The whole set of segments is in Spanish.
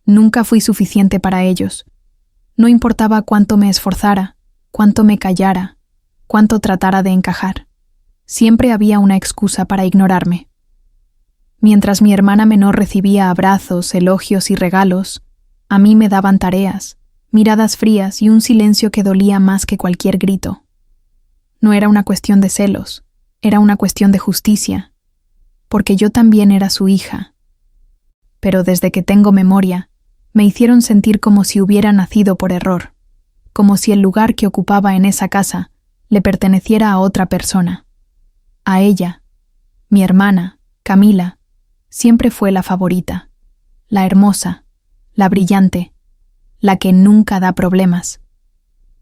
Nunca fui suficiente para ellos. No importaba cuánto me esforzara, cuánto me callara, cuánto tratara de encajar. Siempre había una excusa para ignorarme. Mientras mi hermana menor recibía abrazos, elogios y regalos, a mí me daban tareas, miradas frías y un silencio que dolía más que cualquier grito. No era una cuestión de celos, era una cuestión de justicia, porque yo también era su hija. Pero desde que tengo memoria, me hicieron sentir como si hubiera nacido por error, como si el lugar que ocupaba en esa casa le perteneciera a otra persona. A ella, mi hermana, Camila, siempre fue la favorita, la hermosa, la brillante, la que nunca da problemas.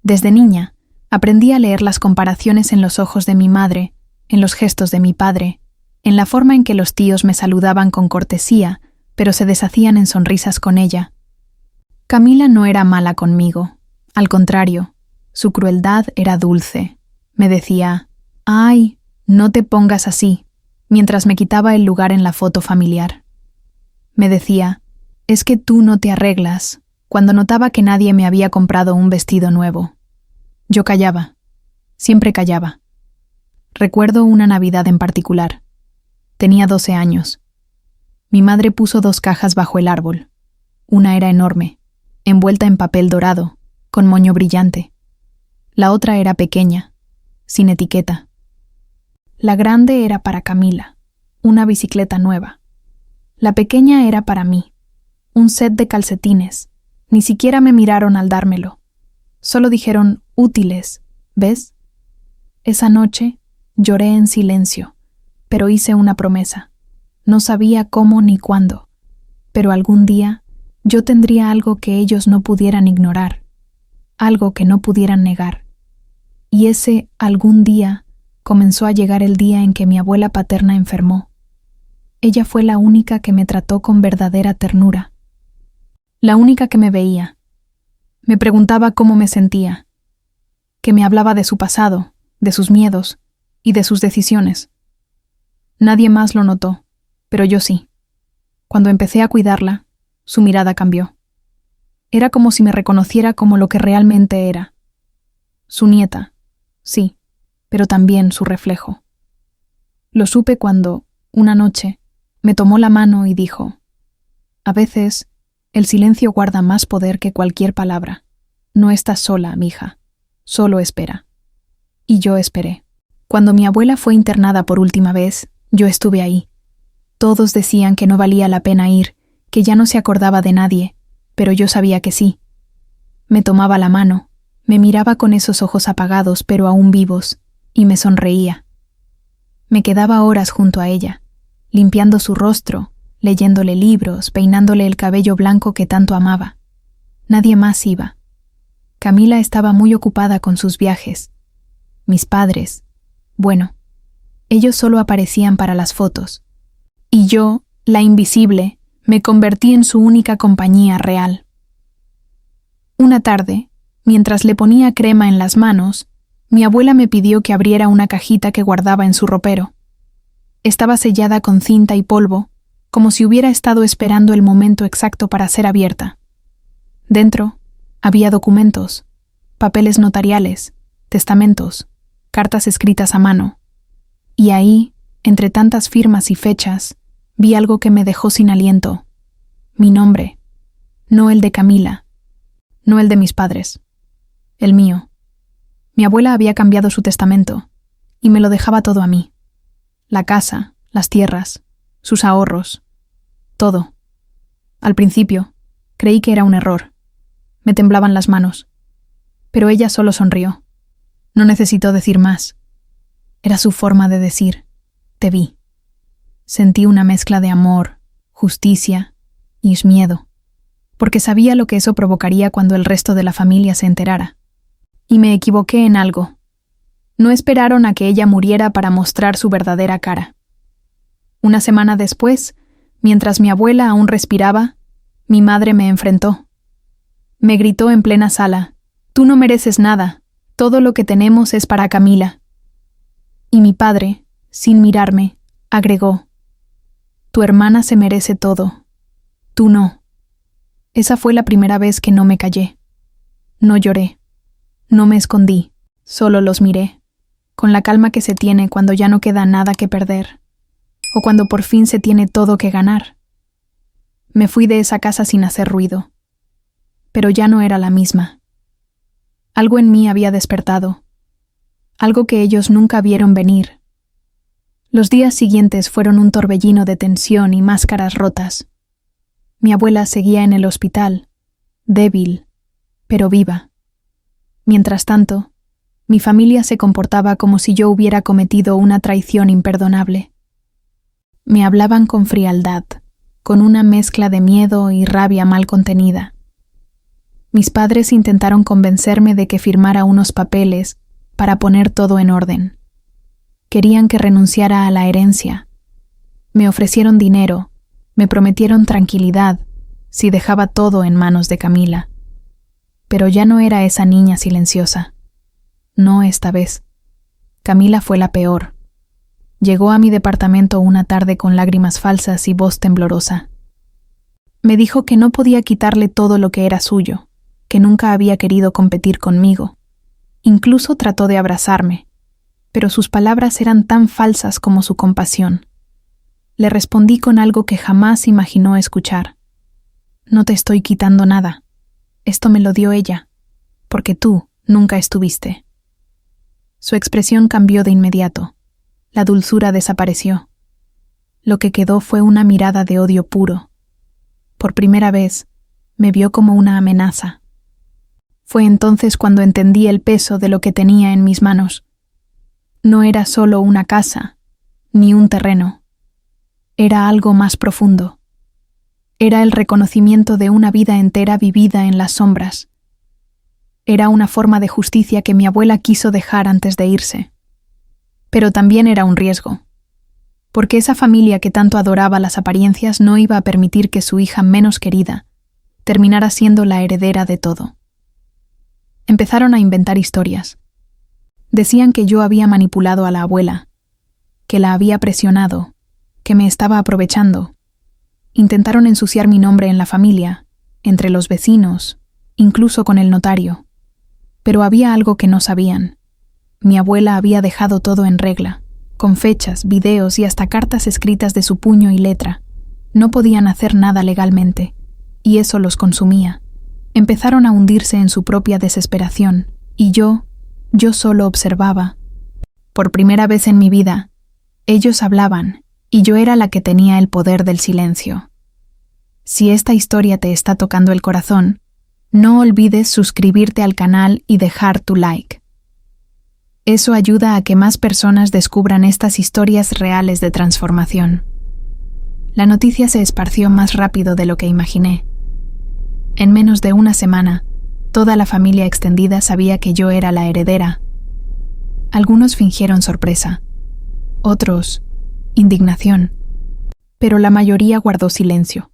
Desde niña, aprendí a leer las comparaciones en los ojos de mi madre, en los gestos de mi padre, en la forma en que los tíos me saludaban con cortesía, pero se deshacían en sonrisas con ella. Camila no era mala conmigo, al contrario, su crueldad era dulce. Me decía, «Ay, no te pongas así», mientras me quitaba el lugar en la foto familiar. Me decía, «Es que tú no te arreglas», cuando notaba que nadie me había comprado un vestido nuevo. Yo callaba, siempre callaba. Recuerdo una Navidad en particular. Tenía 12 años. Mi madre puso 2 cajas bajo el árbol. Una era enorme, envuelta en papel dorado, con moño brillante. La otra era pequeña, sin etiqueta. La grande era para Camila, una bicicleta nueva. La pequeña era para mí, un set de calcetines. Ni siquiera me miraron al dármelo. Solo dijeron, «útiles, ¿ves?» Esa noche lloré en silencio, pero hice una promesa. No sabía cómo ni cuándo, pero algún día yo tendría algo que ellos no pudieran ignorar, algo que no pudieran negar. Y ese algún día comenzó a llegar el día en que mi abuela paterna enfermó. Ella fue la única que me trató con verdadera ternura, la única que me veía. Me preguntaba cómo me sentía, que me hablaba de su pasado, de sus miedos y de sus decisiones. Nadie más lo notó, pero yo sí. Cuando empecé a cuidarla, su mirada cambió. Era como si me reconociera como lo que realmente era. Su nieta, sí, pero también su reflejo. Lo supe cuando, una noche, me tomó la mano y dijo, «A veces, el silencio guarda más poder que cualquier palabra. No estás sola, mija. Solo espera». Y yo esperé. Cuando mi abuela fue internada por última vez, yo estuve ahí. Todos decían que no valía la pena ir, que ya no se acordaba de nadie, pero yo sabía que sí. Me tomaba la mano, me miraba con esos ojos apagados pero aún vivos, y me sonreía. Me quedaba horas junto a ella, limpiando su rostro, leyéndole libros, peinándole el cabello blanco que tanto amaba. Nadie más iba. Camila estaba muy ocupada con sus viajes. Mis padres, bueno, ellos solo aparecían para las fotos. Y yo, la invisible, me convertí en su única compañía real. Una tarde, mientras le ponía crema en las manos, mi abuela me pidió que abriera una cajita que guardaba en su ropero. Estaba sellada con cinta y polvo, como si hubiera estado esperando el momento exacto para ser abierta. Dentro había documentos, papeles notariales, testamentos, cartas escritas a mano. Y ahí, entre tantas firmas y fechas, vi algo que me dejó sin aliento. Mi nombre, no el de Camila, no el de mis padres, el mío. Mi abuela había cambiado su testamento y me lo dejaba todo a mí. La casa, las tierras, sus ahorros, todo. Al principio, creí que era un error. Me temblaban las manos. Pero ella solo sonrió. No necesitó decir más. Era su forma de decir, «Te vi». Sentí una mezcla de amor, justicia y miedo, porque sabía lo que eso provocaría cuando el resto de la familia se enterara. Y me equivoqué en algo. No esperaron a que ella muriera para mostrar su verdadera cara. Una semana después, mientras mi abuela aún respiraba, mi madre me enfrentó. Me gritó en plena sala, «Tú no mereces nada, todo lo que tenemos es para Camila». Y mi padre, sin mirarme, agregó, «Tu hermana se merece todo, tú no». Esa fue la primera vez que no me callé. No lloré. No me escondí. Solo los miré, con la calma que se tiene cuando ya no queda nada que perder, o cuando por fin se tiene todo que ganar. Me fui de esa casa sin hacer ruido, pero ya no era la misma. Algo en mí había despertado, algo que ellos nunca vieron venir. Los días siguientes fueron un torbellino de tensión y máscaras rotas. Mi abuela seguía en el hospital, débil, pero viva. Mientras tanto, mi familia se comportaba como si yo hubiera cometido una traición imperdonable. Me hablaban con frialdad, con una mezcla de miedo y rabia mal contenida. Mis padres intentaron convencerme de que firmara unos papeles para poner todo en orden. Querían que renunciara a la herencia. Me ofrecieron dinero, me prometieron tranquilidad si dejaba todo en manos de Camila. Pero ya no era esa niña silenciosa. No esta vez. Camila fue la peor. Llegó a mi departamento una tarde con lágrimas falsas y voz temblorosa. Me dijo que no podía quitarle todo lo que era suyo, que nunca había querido competir conmigo. Incluso trató de abrazarme, pero sus palabras eran tan falsas como su compasión. Le respondí con algo que jamás imaginó escuchar. No te estoy quitando nada. Esto me lo dio ella, porque tú nunca estuviste. Su expresión cambió de inmediato. La dulzura desapareció. Lo que quedó fue una mirada de odio puro. Por primera vez, me vio como una amenaza. Fue entonces cuando entendí el peso de lo que tenía en mis manos. No era solo una casa, ni un terreno. Era algo más profundo. Era el reconocimiento de una vida entera vivida en las sombras. Era una forma de justicia que mi abuela quiso dejar antes de irse. Pero también era un riesgo, porque esa familia que tanto adoraba las apariencias no iba a permitir que su hija menos querida terminara siendo la heredera de todo. Empezaron a inventar historias. Decían que yo había manipulado a la abuela, que la había presionado, que me estaba aprovechando. Intentaron ensuciar mi nombre en la familia, entre los vecinos, incluso con el notario. Pero había algo que no sabían. Mi abuela había dejado todo en regla, con fechas, videos y hasta cartas escritas de su puño y letra. No podían hacer nada legalmente, y eso los consumía. Empezaron a hundirse en su propia desesperación, y yo solo observaba. Por primera vez en mi vida, ellos hablaban, y yo era la que tenía el poder del silencio. Si esta historia te está tocando el corazón, no olvides suscribirte al canal y dejar tu like. Eso ayuda a que más personas descubran estas historias reales de transformación. La noticia se esparció más rápido de lo que imaginé. En menos de una semana, toda la familia extendida sabía que yo era la heredera. Algunos fingieron sorpresa, otros, indignación, pero la mayoría guardó silencio.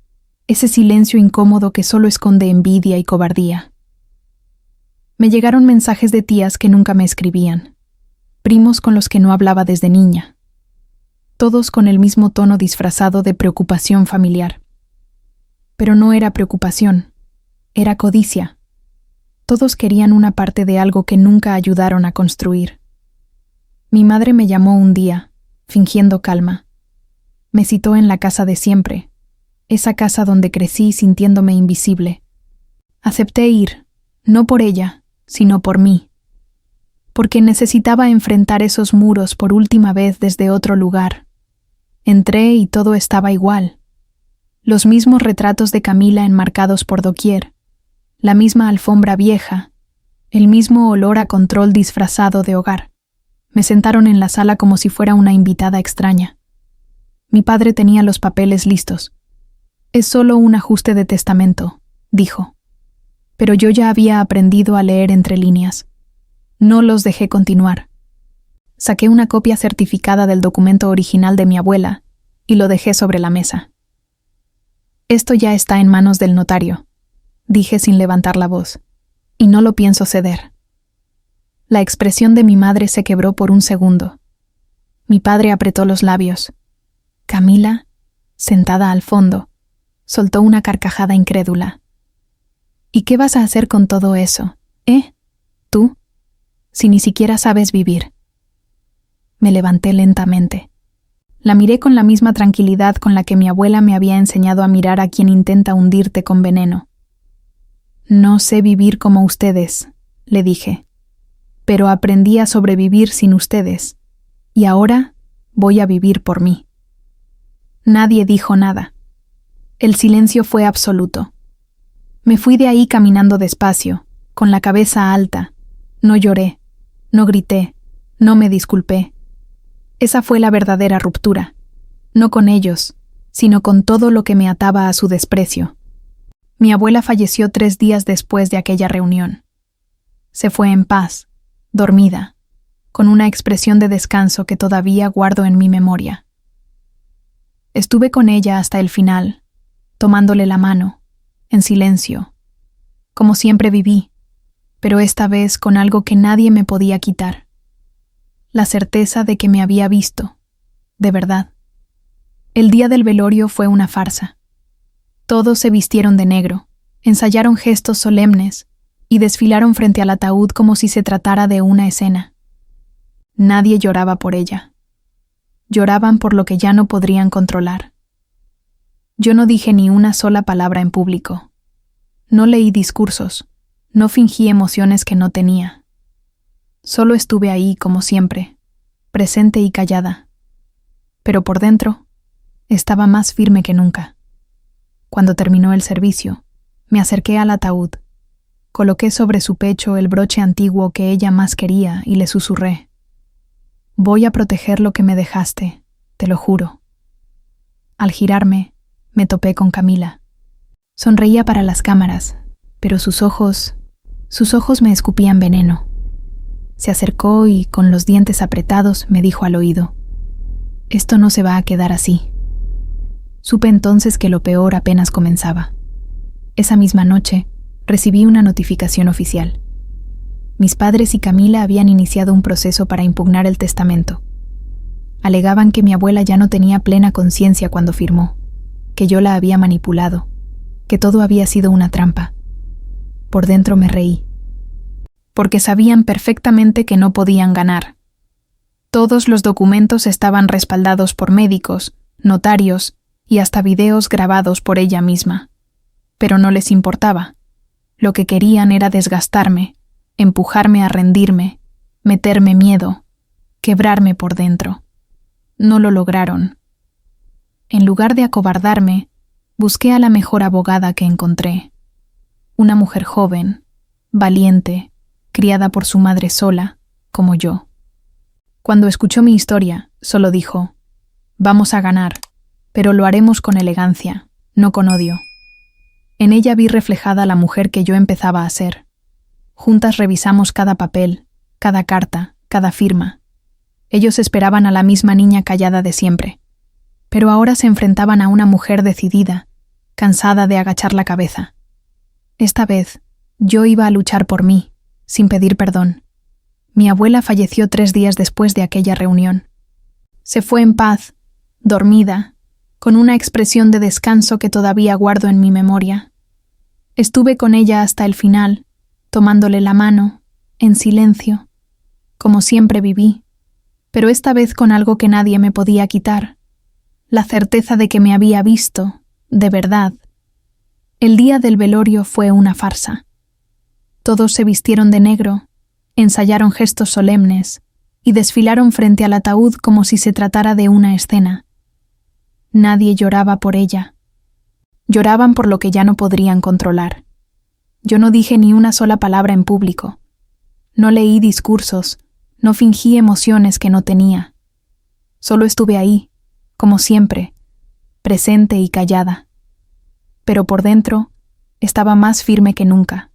Ese silencio incómodo que solo esconde envidia y cobardía. Me llegaron mensajes de tías que nunca me escribían, primos con los que no hablaba desde niña, todos con el mismo tono disfrazado de preocupación familiar. Pero no era preocupación, era codicia. Todos querían una parte de algo que nunca ayudaron a construir. Mi madre me llamó un día, fingiendo calma. Me citó en la casa de siempre, esa casa donde crecí sintiéndome invisible. Acepté ir, no por ella, sino por mí, porque necesitaba enfrentar esos muros por última vez desde otro lugar. Entré y todo estaba igual. Los mismos retratos de Camila enmarcados por doquier, la misma alfombra vieja, el mismo olor a control disfrazado de hogar. Me sentaron en la sala como si fuera una invitada extraña. Mi padre tenía los papeles listos. Es solo un ajuste de testamento, dijo. Pero yo ya había aprendido a leer entre líneas. No los dejé continuar. Saqué una copia certificada del documento original de mi abuela y lo dejé sobre la mesa. Esto ya está en manos del notario, dije sin levantar la voz, y no lo pienso ceder. La expresión de mi madre se quebró por un segundo. Mi padre apretó los labios. Camila, sentada al fondo, soltó una carcajada incrédula. ¿Y qué vas a hacer con todo eso? ¿Tú? Si ni siquiera sabes vivir. Me levanté lentamente. La miré con la misma tranquilidad con la que mi abuela me había enseñado a mirar a quien intenta hundirte con veneno. No sé vivir como ustedes, le dije, pero aprendí a sobrevivir sin ustedes, y ahora voy a vivir por mí. Nadie dijo nada. El silencio fue absoluto. Me fui de ahí caminando despacio, con la cabeza alta. No lloré, no grité, no me disculpé. Esa fue la verdadera ruptura, no con ellos, sino con todo lo que me ataba a su desprecio. Mi abuela falleció 3 días después de aquella reunión. Se fue en paz, dormida, con una expresión de descanso que todavía guardo en mi memoria. Estuve con ella hasta el final, tomándole la mano, en silencio, como siempre viví, pero esta vez con algo que nadie me podía quitar. La certeza de que me había visto, de verdad. El día del velorio fue una farsa. Todos se vistieron de negro, ensayaron gestos solemnes y desfilaron frente al ataúd como si se tratara de una escena. Nadie lloraba por ella. Lloraban por lo que ya no podrían controlar. Yo no dije ni una sola palabra en público. No leí discursos, no fingí emociones que no tenía. Solo estuve ahí, como siempre, presente y callada. Pero por dentro, estaba más firme que nunca. Cuando terminó el servicio, me acerqué al ataúd, coloqué sobre su pecho el broche antiguo que ella más quería y le susurré: «Voy a proteger lo que me dejaste, te lo juro». Al girarme, me topé con Camila. Sonreía para las cámaras, pero sus ojos me escupían veneno. Se acercó y, con los dientes apretados, me dijo al oído: «Esto no se va a quedar así». Supe entonces que lo peor apenas comenzaba. Esa misma noche, recibí una notificación oficial. Mis padres y Camila habían iniciado un proceso para impugnar el testamento. Alegaban que mi abuela ya no tenía plena conciencia cuando firmó, que yo la había manipulado, que todo había sido una trampa. Por dentro me reí, porque sabían perfectamente que no podían ganar. Todos los documentos estaban respaldados por médicos, notarios y hasta videos grabados por ella misma. Pero no les importaba. Lo que querían era desgastarme, empujarme a rendirme, meterme miedo, quebrarme por dentro. No lo lograron. En lugar de acobardarme, busqué a la mejor abogada que encontré. Una mujer joven, valiente, criada por su madre sola, como yo. Cuando escuchó mi historia, solo dijo: «Vamos a ganar, pero lo haremos con elegancia, no con odio». En ella vi reflejada la mujer que yo empezaba a ser. Juntas revisamos cada papel, cada carta, cada firma. Ellos esperaban a la misma niña callada de siempre, pero ahora se enfrentaban a una mujer decidida, cansada de agachar la cabeza. Esta vez, yo iba a luchar por mí, sin pedir perdón. Mi abuela falleció 3 días después de aquella reunión. Se fue en paz, dormida, con una expresión de descanso que todavía guardo en mi memoria. Estuve con ella hasta el final, tomándole la mano, en silencio, como siempre viví, pero esta vez con algo que nadie me podía quitar, la certeza de que me había visto, de verdad. El día del velorio fue una farsa. Todos se vistieron de negro, ensayaron gestos solemnes y desfilaron frente al ataúd como si se tratara de una escena. Nadie lloraba por ella. Lloraban por lo que ya no podrían controlar. Yo no dije ni una sola palabra en público. No leí discursos, no fingí emociones que no tenía. Solo estuve ahí, como siempre, presente y callada. Pero por dentro, estaba más firme que nunca.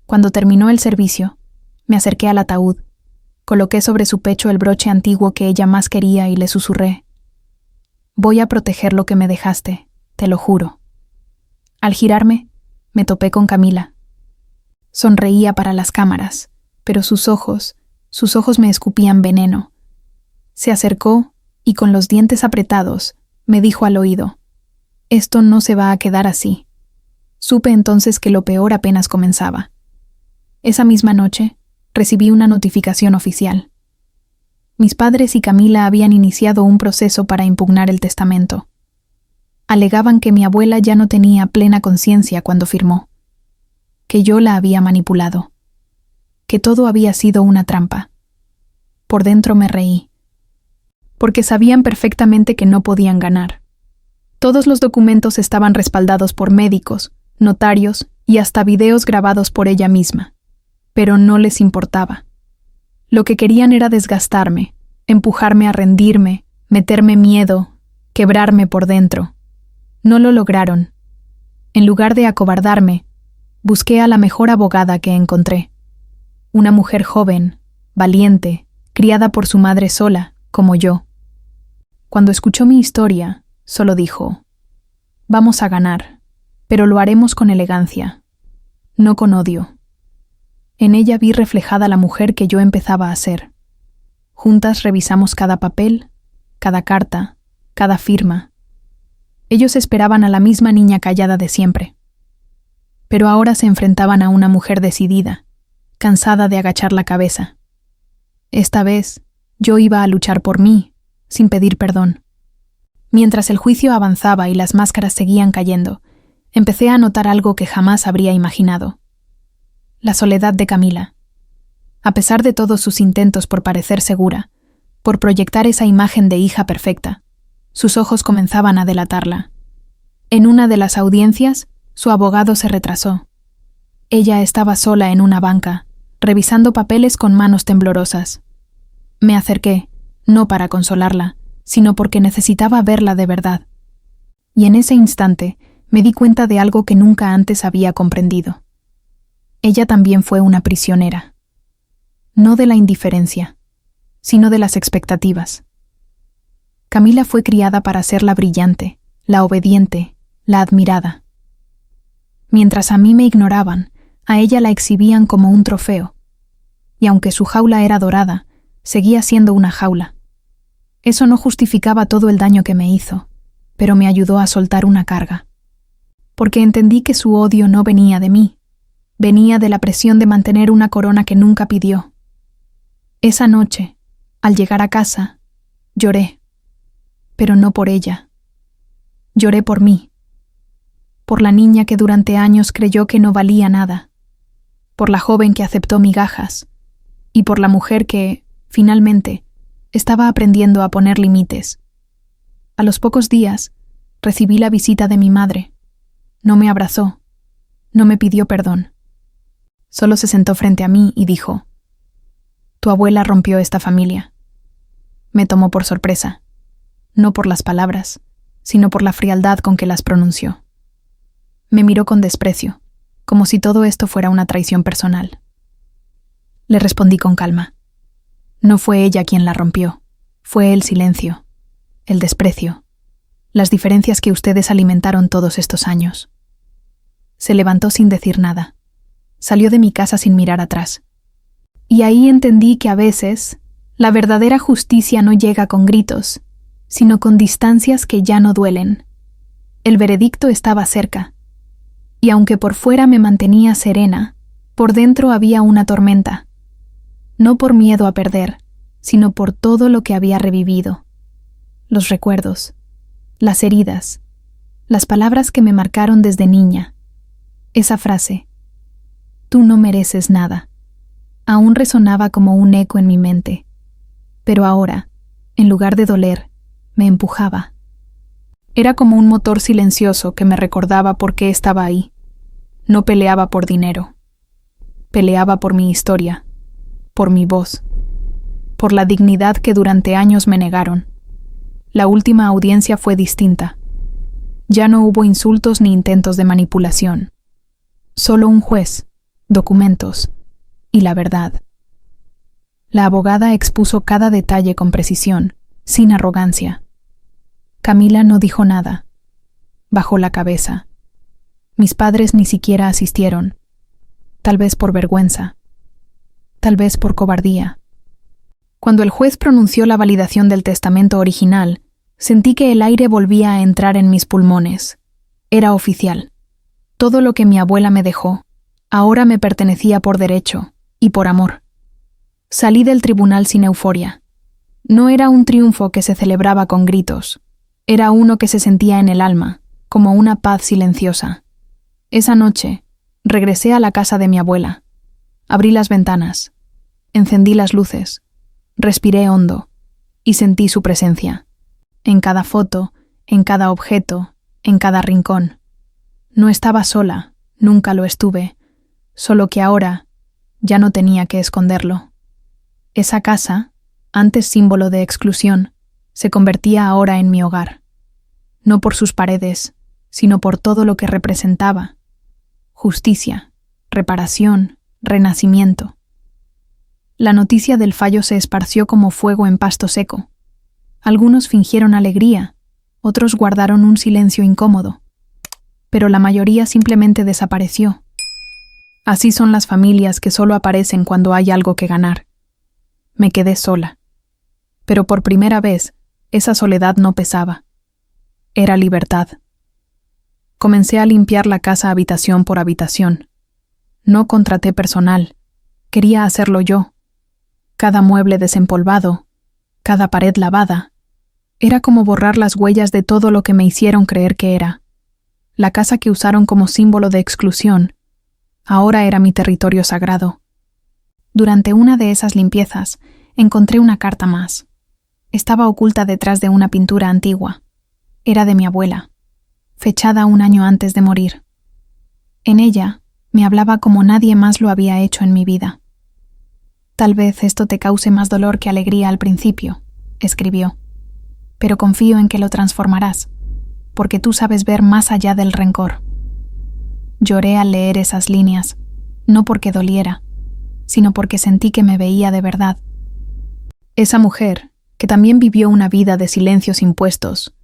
Cuando terminó el servicio, me acerqué al ataúd, coloqué sobre su pecho el broche antiguo que ella más quería y le susurré: «Voy a proteger lo que me dejaste, te lo juro». Al girarme, me topé con Camila. Sonreía para las cámaras, pero sus ojos me escupían veneno. Se acercó y, con los dientes apretados, me dijo al oído: «Esto no se va a quedar así». Supe entonces que lo peor apenas comenzaba. Esa misma noche, recibí una notificación oficial. Mis padres y Camila habían iniciado un proceso para impugnar el testamento. Alegaban que mi abuela ya no tenía plena conciencia cuando firmó, que yo la había manipulado, que todo había sido una trampa. Por dentro me reí, porque sabían perfectamente que no podían ganar. Todos los documentos estaban respaldados por médicos, notarios y hasta videos grabados por ella misma, pero no les importaba. Lo que querían era desgastarme, empujarme a rendirme, meterme miedo, quebrarme por dentro. No lo lograron. En lugar de acobardarme, busqué a la mejor abogada que encontré. Una mujer joven, valiente, criada por su madre sola, como yo. Cuando escuchó mi historia, solo dijo: «Vamos a ganar, pero lo haremos con elegancia, no con odio». En ella vi reflejada la mujer que yo empezaba a ser. Juntas revisamos cada papel, cada carta, cada firma. Ellos esperaban a la misma niña callada de siempre. Pero ahora se enfrentaban a una mujer decidida, cansada de agachar la cabeza. Esta vez, yo iba a luchar por mí, sin pedir perdón. Mientras el juicio avanzaba y las máscaras seguían cayendo, empecé a notar algo que jamás habría imaginado. La soledad de Camila. A pesar de todos sus intentos por parecer segura, por proyectar esa imagen de hija perfecta, sus ojos comenzaban a delatarla. En una de las audiencias, su abogado se retrasó. Ella estaba sola en una banca, revisando papeles con manos temblorosas. Me acerqué, no para consolarla, sino porque necesitaba verla de verdad. Y en ese instante me di cuenta de algo que nunca antes había comprendido. Ella también fue una prisionera. No de la indiferencia, sino de las expectativas. Camila fue criada para ser la brillante, la obediente, la admirada. Mientras a mí me ignoraban, a ella la exhibían como un trofeo. Y aunque su jaula era dorada, seguía siendo una jaula. Eso no justificaba todo el daño que me hizo, pero me ayudó a soltar una carga. Porque entendí que su odio no venía de mí, venía de la presión de mantener una corona que nunca pidió. Esa noche, al llegar a casa, lloré, pero no por ella. Lloré por mí, por la niña que durante años creyó que no valía nada, por la joven que aceptó migajas, y por la mujer que, finalmente, estaba aprendiendo a poner límites. A los pocos días, recibí la visita de mi madre. No me abrazó, no me pidió perdón. Solo se sentó frente a mí y dijo: «Tu abuela rompió esta familia». Me tomó por sorpresa, no por las palabras, sino por la frialdad con que las pronunció. Me miró con desprecio, como si todo esto fuera una traición personal. Le respondí con calma: «No fue ella quien la rompió, fue el silencio, el desprecio, las diferencias que ustedes alimentaron todos estos años». Se levantó sin decir nada. Salió de mi casa sin mirar atrás. Y ahí entendí que a veces la verdadera justicia no llega con gritos, sino con distancias que ya no duelen. El veredicto estaba cerca, y aunque por fuera me mantenía serena, por dentro había una tormenta. No por miedo a perder, sino por todo lo que había revivido. Los recuerdos, las heridas, las palabras que me marcaron desde niña. Esa frase: «Tú no mereces nada», aún resonaba como un eco en mi mente. Pero ahora, en lugar de doler, me empujaba. Era como un motor silencioso que me recordaba por qué estaba ahí. No peleaba por dinero. Peleaba por mi historia, por mi voz, por la dignidad que durante años me negaron. La última audiencia fue distinta. Ya no hubo insultos ni intentos de manipulación. Solo un juez, documentos y la verdad. La abogada expuso cada detalle con precisión, sin arrogancia. Camila no dijo nada. Bajó la cabeza. Mis padres ni siquiera asistieron, tal vez por vergüenza, tal vez por cobardía. Cuando el juez pronunció la validación del testamento original, sentí que el aire volvía a entrar en mis pulmones. Era oficial. Todo lo que mi abuela me dejó, ahora me pertenecía por derecho y por amor. Salí del tribunal sin euforia. No era un triunfo que se celebraba con gritos, era uno que se sentía en el alma, como una paz silenciosa. Esa noche, regresé a la casa de mi abuela. Abrí las ventanas, encendí las luces, respiré hondo y sentí su presencia. En cada foto, en cada objeto, en cada rincón. No estaba sola, nunca lo estuve, solo que ahora ya no tenía que esconderlo. Esa casa, antes símbolo de exclusión, se convertía ahora en mi hogar. No por sus paredes, sino por todo lo que representaba. Justicia, reparación, renacimiento. La noticia del fallo se esparció como fuego en pasto seco. Algunos fingieron alegría, otros guardaron un silencio incómodo, pero la mayoría simplemente desapareció. Así son las familias que solo aparecen cuando hay algo que ganar. Me quedé sola. Pero por primera vez, esa soledad no pesaba. Era libertad. Comencé a limpiar la casa habitación por habitación. No contraté personal. Quería hacerlo yo. Cada mueble desempolvado, cada pared lavada. Era como borrar las huellas de todo lo que me hicieron creer que era. La casa que usaron como símbolo de exclusión, ahora era mi territorio sagrado. Durante una de esas limpiezas, encontré una carta más. Estaba oculta detrás de una pintura antigua. Era de mi abuela, fechada un año antes de morir. En ella, me hablaba como nadie más lo había hecho en mi vida. Tal vez esto te cause más dolor que alegría al principio, escribió. Pero confío en que lo transformarás, porque tú sabes ver más allá del rencor. Lloré al leer esas líneas, no porque doliera, sino porque sentí que me veía de verdad. Esa mujer, que también vivió una vida de silencios impuestos,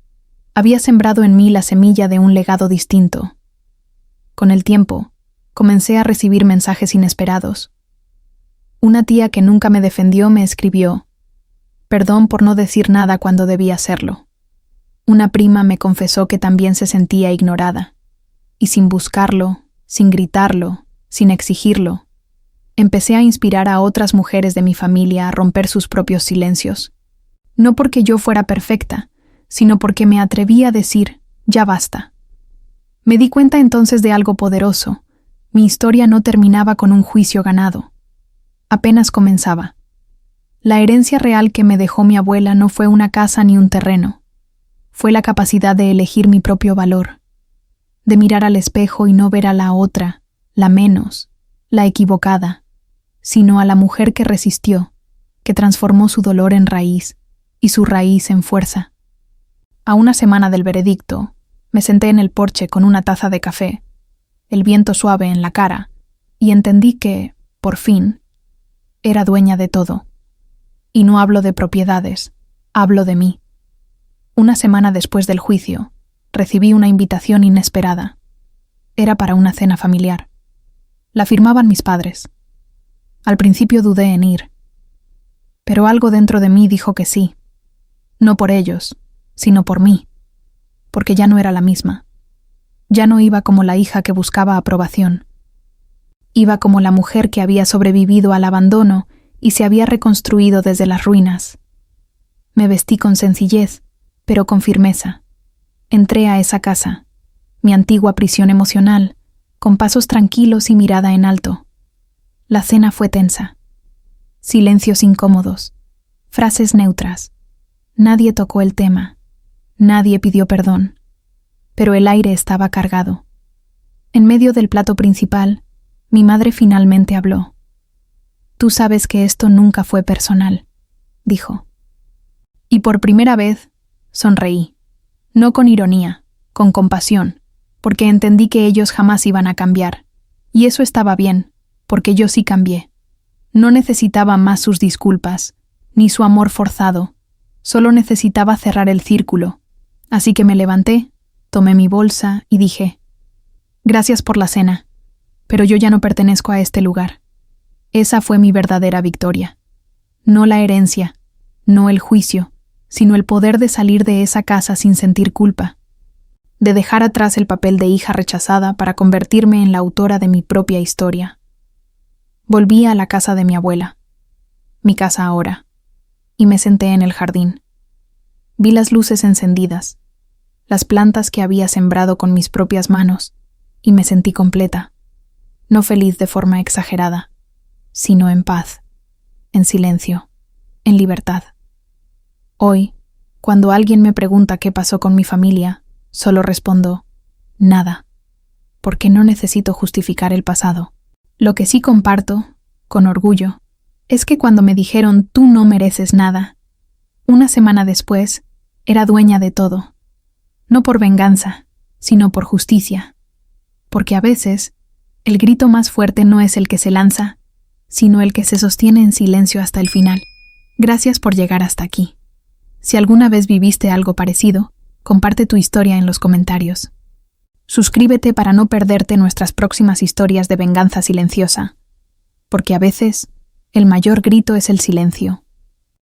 había sembrado en mí la semilla de un legado distinto. Con el tiempo, comencé a recibir mensajes inesperados. Una tía que nunca me defendió me escribió: «Perdón por no decir nada cuando debía hacerlo». Una prima me confesó que también se sentía ignorada, y sin buscarlo, sin gritarlo, sin exigirlo, empecé a inspirar a otras mujeres de mi familia a romper sus propios silencios. No porque yo fuera perfecta, sino porque me atreví a decir: «Ya basta». Me di cuenta entonces de algo poderoso. Mi historia no terminaba con un juicio ganado. Apenas comenzaba. La herencia real que me dejó mi abuela no fue una casa ni un terreno. Fue la capacidad de elegir mi propio valor, de mirar al espejo y no ver a la otra, la menos, la equivocada, sino a la mujer que resistió, que transformó su dolor en raíz y su raíz en fuerza. A una semana del veredicto, me senté en el porche con una taza de café, el viento suave en la cara, y entendí que, por fin, era dueña de todo. Y no hablo de propiedades, hablo de mí. Una semana después del juicio, recibí una invitación inesperada. Era para una cena familiar. La firmaban mis padres. Al principio dudé en ir, pero algo dentro de mí dijo que sí. No por ellos, sino por mí, porque ya no era la misma. Ya no iba como la hija que buscaba aprobación. Iba como la mujer que había sobrevivido al abandono y se había reconstruido desde las ruinas. Me vestí con sencillez, pero con firmeza. Entré a esa casa, mi antigua prisión emocional, con pasos tranquilos y mirada en alto. La cena fue tensa. Silencios incómodos, frases neutras. Nadie tocó el tema, nadie pidió perdón, pero el aire estaba cargado. En medio del plato principal, mi madre finalmente habló. «Tú sabes que esto nunca fue personal», dijo. Y por primera vez, sonreí. No con ironía, con compasión, porque entendí que ellos jamás iban a cambiar. Y eso estaba bien, porque yo sí cambié. No necesitaba más sus disculpas, ni su amor forzado. Solo necesitaba cerrar el círculo. Así que me levanté, tomé mi bolsa y dije: «Gracias por la cena, pero yo ya no pertenezco a este lugar». Esa fue mi verdadera victoria. No la herencia, no el juicio, sino el poder de salir de esa casa sin sentir culpa. de dejar atrás el papel de hija rechazada para convertirme en la autora de mi propia historia. Volví a la casa de mi abuela, mi casa ahora, y me senté en el jardín. Vi las luces encendidas, las plantas que había sembrado con mis propias manos, y me sentí completa, no feliz de forma exagerada, sino en paz, en silencio, en libertad. Hoy, cuando alguien me pregunta qué pasó con mi familia, solo respondo, nada, porque no necesito justificar el pasado. Lo que sí comparto, con orgullo, es que cuando me dijeron tú no mereces nada, una semana después, era dueña de todo. No por venganza, sino por justicia. Porque a veces, el grito más fuerte no es el que se lanza, sino el que se sostiene en silencio hasta el final. Gracias por llegar hasta aquí. Si alguna vez viviste algo parecido, comparte tu historia en los comentarios. Suscríbete para no perderte nuestras próximas historias de venganza silenciosa, porque a veces el mayor grito es el silencio.